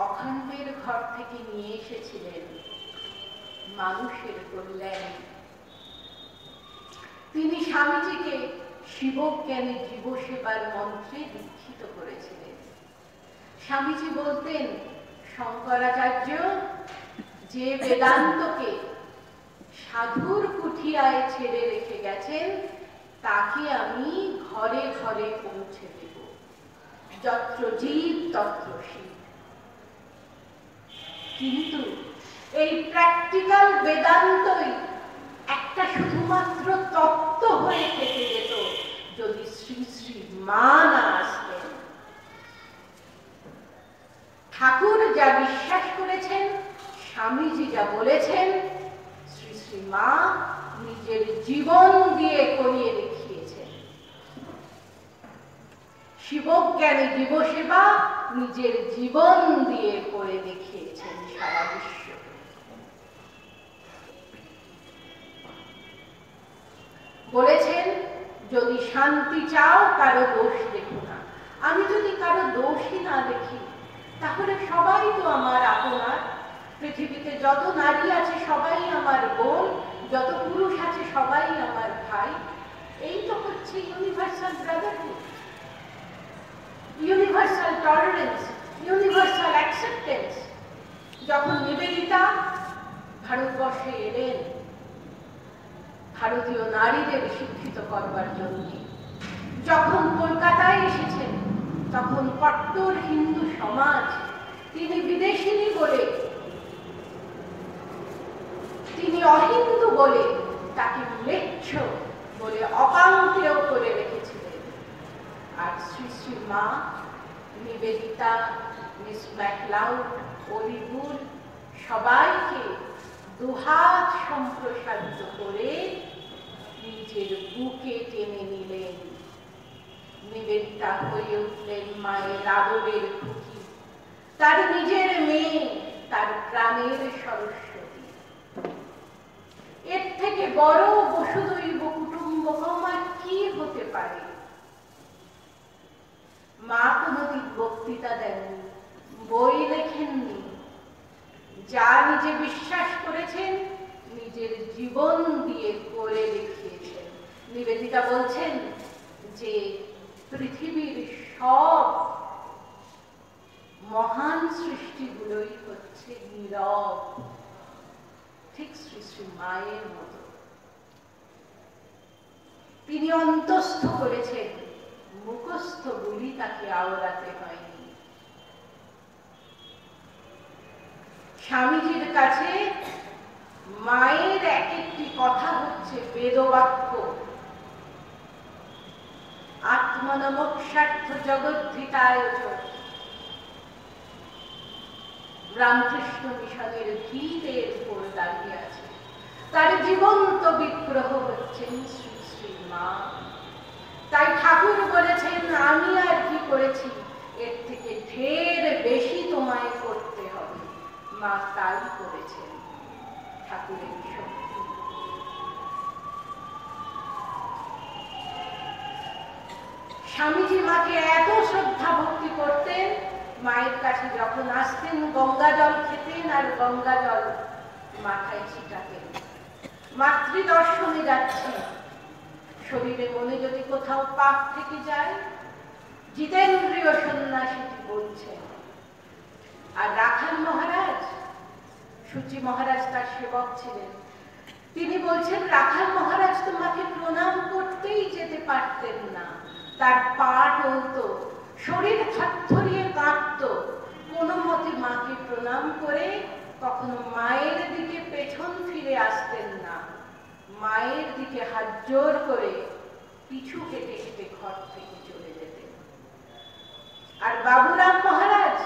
অখণ্ডের ঘর থেকে নিয়ে এসেছিলেন মানুষের কল্যাণে। তিনি স্বামীজিকে শিবজ্ঞানী জীবসেবার মন্ত্রে দীক্ষিত করেছিলেন। স্বামীজি বলতেন, শঙ্করাচার্য যে বেদান্তকে সাধুর কুঠিয়ায় ছেড়ে রেখে গেছেন তাকে আমি ঘরে ঘরে পৌঁছে দেব, যত্র জীব তত্র শিব। কিন্তু এই প্র্যাকটিক্যাল বেদান্তই একটা শুধুমাত্র তত্ত্ব হয়ে থেকে যেত যদি শ্রী শ্রী মা না আসতেন। ঠাকুর যা বিশ্বাস করেছেন, স্বামীজি যা বলেছেন, শ্রী শ্রী মা নিজের জীবন দিয়ে করিয়ে দেখিয়েছেন। শিবজ্ঞানী জীবসেবা নিজের জীবন দিয়ে করে দেখিয়েছেন সারা বিশ্ব। বলেছেন, যদি শান্তি চাও কারো দোষ দেখো না। আমি যদি কারো দোষই না দেখি তাহলে সবাই তো আমার আপনার। পৃথিবীতে যত নারী আছে সবাই আমার বোন, যত পুরুষ আছে সবাই আমার ভাই। এই তো হচ্ছে universal Brotherhood, universal tolerance, universal acceptance. যখন নিবেদিতা ভারতবর্ষে এলেন ভারতীয় নারীদের শিক্ষিত করবার জন্য, যখন কলকাতায় এসেছেন তখন কট্টর হিন্দু সমাজ তিনি বিদেশিনী বলে, তিনি অহিন্দু বলে তাকে ম্লেচ্ছ বলে অপাঙ্কেয় করে রেখেছিলেন। আর শ্রী শ্রী মা নিবেদিতা, মিস ম্যাকলাউড, অলিপুর সবাইকে দুহাত সম্প্রসারিত করে নিজের বুকে টেনে নিলেন। নিবেদিতা হয়ে উঠলেন মায়ের আদরের খুকি। তার নিজের মেয়ে, তার প্রাণের সরস্বতী। এর থেকে বড় বসুদৈব কুটুম্বকম আর কি হতে পারে? মা কোনদিন বক্তৃতা দেননি, বই লেখেননি, যা নিজে বিশ্বাস করেছেন নিজের জীবন দিয়ে করে দেখিয়েছেন। নিবেদিতা বলছেন যে পৃথিবীর সব মহান সৃষ্টিগুলোই হচ্ছে নীরব, ঠিক শ্রী শ্রী মায়ের মতো। তিনি অন্তস্থ করেছেন, মুখস্থ বলি তাকে আওড়াতে হয়নি। স্বামীজির কাছে মায়ের এক একটি কথা হচ্ছে বেদবাক্য। আত্মনমোক্ষার্থ জগদ্ধিতায় রামকৃষ্ণ মিশনের ভিতের উপর দাঁড়িয়ে আছে। তার জীবন্ত বিগ্রহ হচ্ছেন শ্রী শ্রী মা। তাই ঠাকুর বলেছেন, আমি আর কি করেছি, এর থেকে ঢের বেশি তোমায় করতে হবে। মা তাই করেছেন। ঠাকুরের শক্তি। স্বামীজি মাকে এত শ্রদ্ধা ভক্তি করতেন, মায়ের কাছে যখন আসতেন গঙ্গা জল খেতেন আর গঙ্গা জল মাথায় ছিটাতেন। মাতৃদর্শনে যাচ্ছেন, শরীরে মনে যদি কোথাও পাপ থেকে যায়, জিতেন্দ্রীয় সন্ন্যাসীটি বলছেন। আর রাখাল মহারাজ, সূচি মহারাজ তার সেবক ছিলেন, তিনি বলছেন রাখাল মহারাজ তোমাকে প্রণাম করতেই যেতে পারতেন না। তার পা টলতো, শরীর থরথরিয়ে কাঁপত, কোনো মতে মাকে প্রণাম করে কখনো মায়ের দিকে পেছন ফিরে আসতেন না। মায়ের দিকে হাত জোর করে পিছু কেটে কেটে ঘর থেকে চলে যেতেন। আর বাবুরাম মহারাজ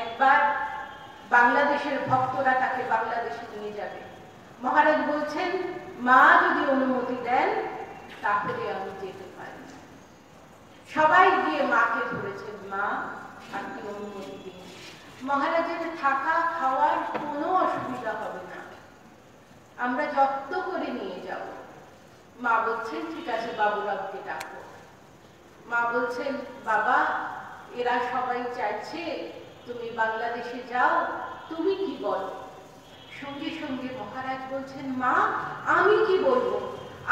একবার বাংলাদেশের ভক্তরা তাকে বাংলাদেশে নিয়ে যাবে। মহারাজ বলছেন, মা যদি অনুমতি দেন তাহলে আমি যেতে পারি। সবাই গিয়ে মাকে ধরেছেন, মা আপনি অনুমতি দিন, মহারাজের থাকা খাওয়ার কোনো অসুবিধা হবে না, আমরা যত্ন করে নিয়ে যাব। মা বলছেন, ঠিক আছে বাবুরামকে ডাকো। মা বলছেন, বাবা এরা সবাই চাইছে তুমি বাংলাদেশে যাও, তুমি কি বলো? সঙ্গে সঙ্গে মহারাজ বলছেন, মা আমি কি বলবো?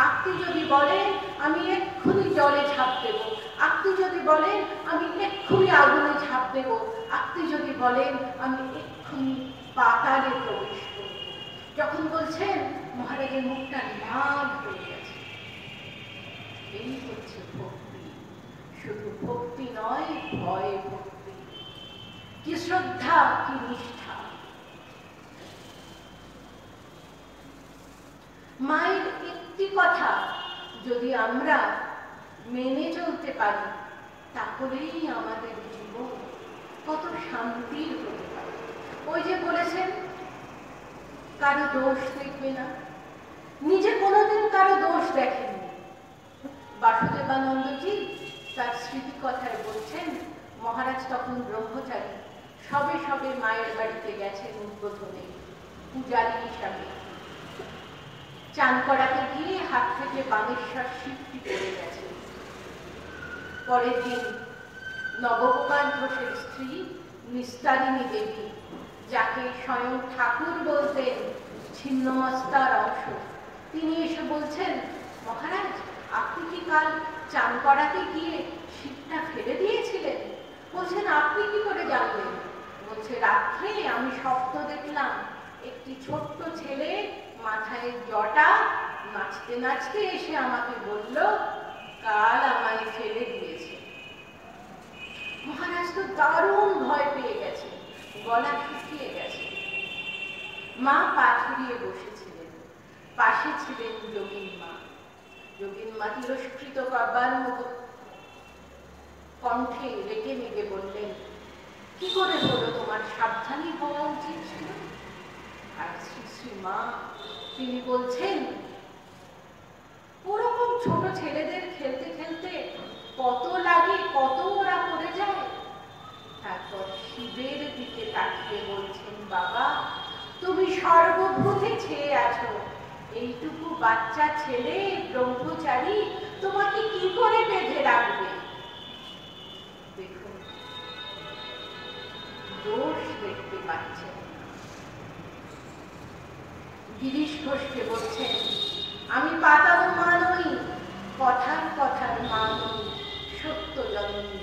আপনি যদি বলেন আমি এক্ষুনি জলে ঝাঁপ দেব, আপনি যদি বলেন আমি এক্ষুনি আগুনে ঝাঁপ দেব, আপনি যদি বলেন আমি এক্ষুনি পাতালে প্রবেশ করব। যখন বলছেন মহারাজের মুখটা লাল হয়ে গেছে। এই হচ্ছে ভক্তি, শুধু ভক্তি নয়, ভয় ভক্তি। কি শ্রদ্ধা, কি নিষ্ঠা। মায়ের একটি কথা যদি আমরা মেনে চলতে পারি, তাহলেই আমাদের জীবন কত শান্তির হতে পারে। ওই যে বলেছেন কারো দোষ দেখবে না, নিজে কোনোদিন কারো দোষ দেখেননি। বাসুদেবানন্দজি তার স্মৃতি কথায় বলছেন, মহারাজ তখন ব্রহ্মচারী, সবে সবে মায়ের বাড়িতে গেছেন উদ্বোধনে পূজারী হিসাবে। চান করাতে গিয়ে হাত থেকে বানেশ্বর শিবটি পড়ে গেছে। পরের দিন নবগোপাল ঘোষের স্ত্রী নিস্তারিণী দেবী, যাকে স্বয়ং ঠাকুর বলতেন ছিন্নমস্তার অংশ, তিনি এসে বলছেন, মহারাজ আপনি কি কাল চান করাতে গিয়ে শিবটা ফেলে দিয়েছিলেন? বলছেন, আপনি কি করে জানলেন? বলছে, রাত্রে আমি স্বপ্ন দেখলাম একটি ছোট্ট ছেলে মাথায় জটা নাচতে নাচতে এসে আমাকে বলল কাল আমায় ফেলে দিয়েছে। মহারাজ তো দারুণ ভয় পেয়ে গেছে, গলা শুকিয়ে গেছে। মা পা ছড়িয়ে বসেছিলেন, পাশে ছিলেন যোগিন মা। যোগিন মা তিরস্কৃত করবার মতো কণ্ঠে রেগে মেগে বললেন, কি করে হলো, তোমার সাবধানী হওয়া উচিত ছিল। আর শ্রী শ্রী মা তিনি বলছেন, ওরকম ছোট ছেলেদের খেলতে খেলতে কত লাগে, কত ওরা পড়ে যায়। তারপর শিবের দিকে তাকিয়ে বলছেন, বাবা তুমি সর্বভূতে ছেয়ে আছো, এইটুকু বাচ্চা ছেলে ব্রহ্মচারী তোমাকে কি করে বেঁধে রাখবে? দেখুন, দোষ দেখতে পাচ্ছেন। গিরিশ ঘোষকে বলছেন, আমি পাতানো মা নই, কথার কথার মা নই, সত্য জননী।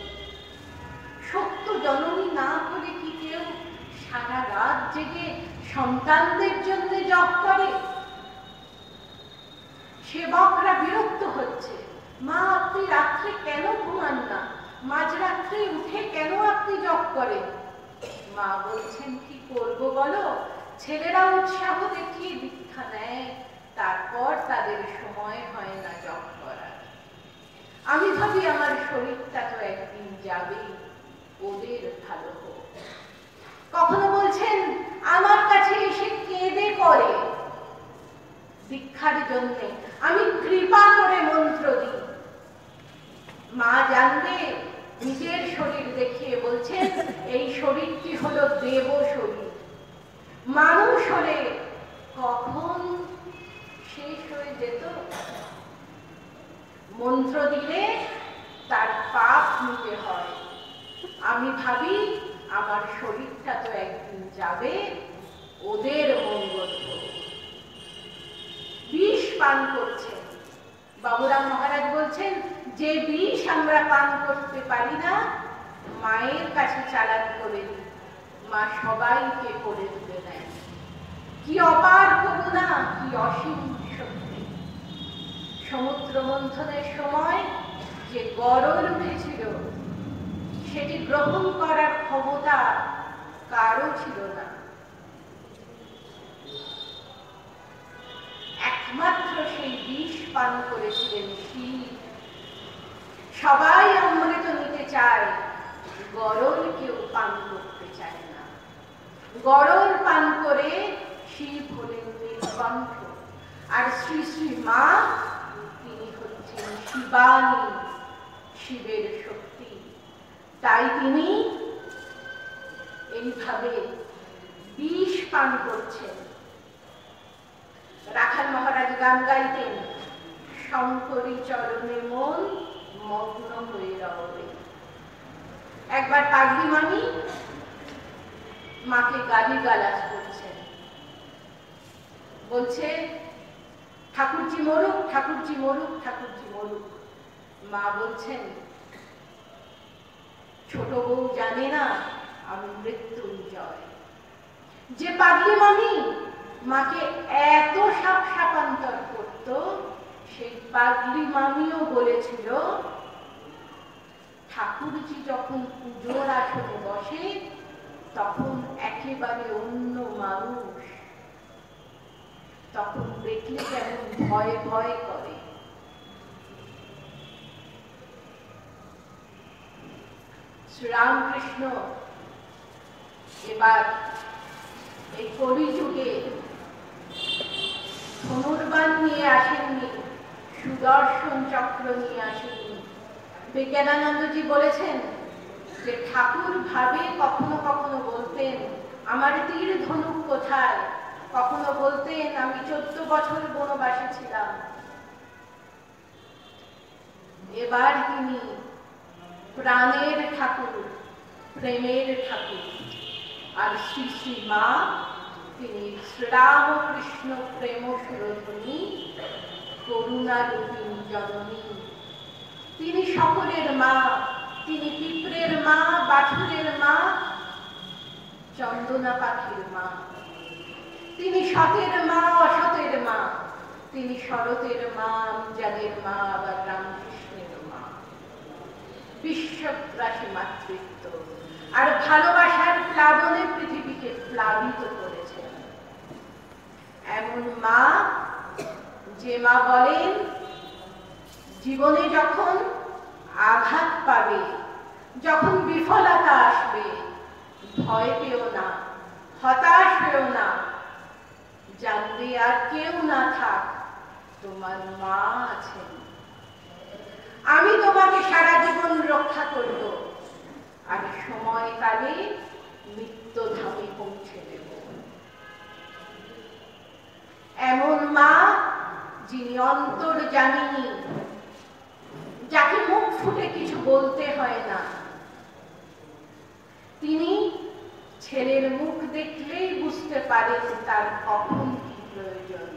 সত্য জননী না হলে কি কেউ সারা রাত জেগে সন্তানদের জন্য জপ করে? সেবকরা বিরক্ত হচ্ছে, মা আপনি রাত্রে কেন ঘুমান না? মাঝরাত্রে উঠে কেন আপনি জপ করেন? মা বলছেন, কি করব বলো, ছেলেরা উৎসাহ দেখিয়ে দীক্ষা নেয়, তারপর তাদের সময় হয় না জপ করার। আমি ভাবি আমার শরীরটা তো একদিন যাবে, ওদের ভালো হোক। কখনো বলছেন, আমার কাছে এসে কেঁদে পড়ে দীক্ষার জন্য, আমি কৃপা করে মন্ত্র দিই। মা জানবে, নিজের শরীর দেখিয়ে বলছেন, এই শরীরটি হলো দেব শরীর। মানুষ হলে কখন শেষ হয়ে যেত। মন্ত্র দিলে তার পাপ নিতে হয়। আমি ভাবি আমার শরীরটা তো একদিন যাবে, ওদের মঙ্গল হোক। বিষ পান করছেন। বাবুরাম মহারাজ বলছেন, যে বিষ আমরা পান করতে পারি না, মায়ের কাছে চালান করে দিই, মা সবাইকে করে দিতে নেয়। কি অপার করুণা, কি অসীম শক্তি! সমুদ্র মন্থনের সময় যে গরল উঠেছিল, সেটি গ্রহণ করার ক্ষমতা কারও ছিল না। একমাত্র সেই বিষ পান করেছিলেন শিব। সবাই অমৃত নিতে চায়, গরল কেউ পান করতে চায় না। গরল পান করে শিব হলেন নির্কণ্ঠ, আর শ্রী শ্রী মা তিনি হচ্ছেন শিবানী, শিবের শক্তি। তাই তিনি এইভাবে বিষ পান করছেন। রাখাল মহারাজ গান গাইতেন, শঙ্করী চরণে মন মগ্ন হয়ে রবে। একবার পাগলি মামি মাকে গালিগালাজ করছেন, বলছে, ঠাকুরজি মরুক, ঠাকুরজি মরুক, ঠাকুরজি মরুক। মা বলছেন, ছোট বউ জানে না আমি মৃত্যুঞ্জয়। যে পাগলি মামি মাকে এত সাপ সাপান্তর করত, সেই পাগলি মামিও বলেছিল, ঠাকুরজি যখন পুজোর আসনে বসে তখন একেবারে অন্য মানুষ, তখন দেখলে কেমন ভয় ভয় করে। শ্রীরামকৃষ্ণ এবার এই কলিযুগে ধনুর্বাণ নিয়ে আসেননি, সুদর্শন চক্র নিয়ে আসেননি। বিজ্ঞানানন্দজি বলেছেন যে ঠাকুর ভাবে কখনো কখনো বলতেন, আমার তীর ধনুক কোথায়? কখনো বলতেন, আমি 14 বছর বনবাসে ছিলাম। এবার তিনি প্রাণের ঠাকুর, প্রেমের ঠাকুর। আর শ্রী শ্রী মা তিনি শ্রীরামকৃষ্ণ প্রেম সুরধনী, করুণা রূপিণী জননী। তিনি সকলের মা, তিনি পিঁপড়ের মা, বাছুরের মা, চন্দনা পাখির মা। তিনি সতের মা, অসতের মা, তিনি শরতের মা, আমজাদের মা, আবার রামকৃষ্ণের মা। বিশ্বগ্রাসী মাতৃত্ব আর ভালোবাসার প্লাবনে পৃথিবীকে প্লাবিত করেছেন। এমন মা, যে মা বলেন, জীবনে যখন আঘাত পাবে, যখন বিফলতা আসবে, ভয় পেও না, হতাশ হয়েও না, জানবে আর কেউ না থাক, তোমার মা আছেন। আমি তোমাকে সারা জীবন রক্ষা করব, আর সময়কাল অন্তর্যামিনী, যাকে মুখ ফুটে কিছু বলতে হয় না, তিনি ছেলের মুখ দেখলেই বুঝতে পারেন তার কখন কি প্রয়োজন।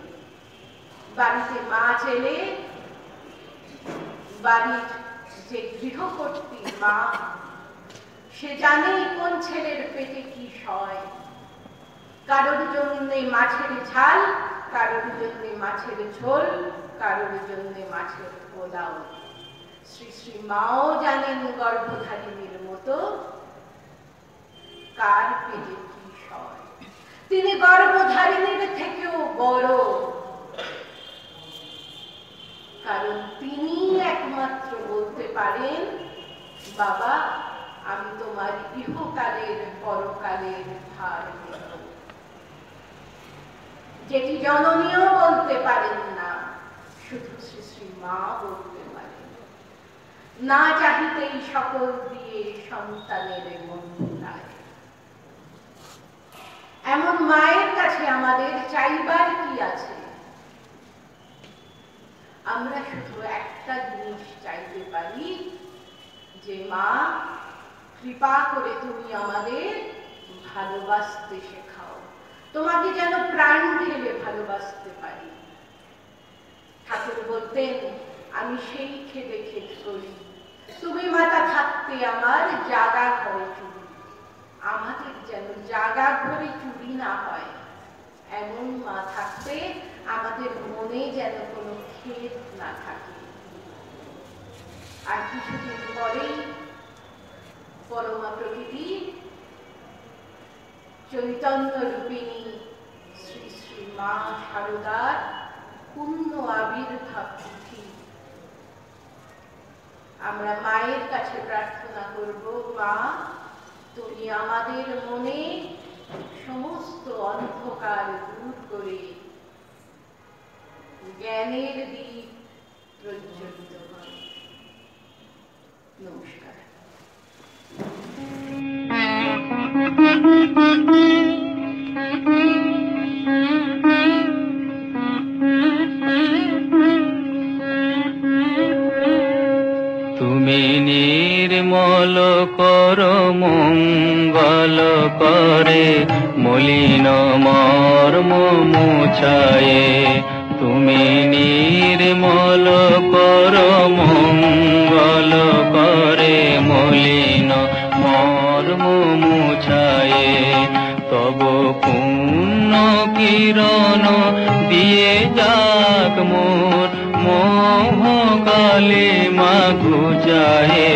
বাড়িতে মা ছেলে, বাড়ির যে গৃহকর্ত্রী মা, সে জানেই কোন ছেলের পেটে কি সয়। কারোর জন্য মাছের ঝাল, কারোর জন্য মাছের ঝোল, কারোর জন্য মাছের পোলাও। শ্রী শ্রী মাও জানেন গর্ভধারিণীর মতো কার পেটে কি সয়। তিনি গর্ভধারিণীর থেকেও বড়, কারণ তিনি একমাত্র বলতে পারেন, বাবা আমি তোমার ইহকালের পরকালের ভার নেব। যেটি জননীও বলতে পারেন না, শুধু শ্রী শ্রী মা বলতে পারেন। না চাহিতেই সকল দিয়ে সন্তানের মন ভুলায়। এমন মায়ের কাছে আমাদের চাইবার কি আছে? আমরা শুধু একটা জিনিস চাইতে পারি, যে মা কৃপা করে তুমি আমাদের ভালোবাসতে শেখাও, তোমাকে যেন প্রাণ ঢেলে ভালোবাসতে পারি। ঠাকুর বলতেন, আমি সেই খেদে খেদ করি, তুমি মাতা থাকতে আমার জাগা ঘরে চুরি। আমাদের যেন জাগা ঘরে চুরি না হয়, এমন মা থাকতে আমাদের মনে যেন কোনো খেদ না থাকে। আর কিছুদিন পরেই পরমা প্রকৃতি চৈতন্য রূপিণী শ্রী শ্রী মা শারদার পূর্ণ আবির্ভাব তিথি। আমরা মায়ের কাছে প্রার্থনা করব, মা তুমি আমাদের মনে সমস্ত অন্ধকার দূর করে জ্ঞানের দীপ প্রজ্বলিত করো। নমস্কার। তুমি নির্মল কর মঙ্গল করে, মলিন মর্ম মুছায়ে। তুমি নির্মল কর মঙ্গল করে, মলিন মর্ম মুছায়ে। তব পুণ্য কিরণ দিয়ে যাক মোর মোহ কালে মা ঘুচায়ে।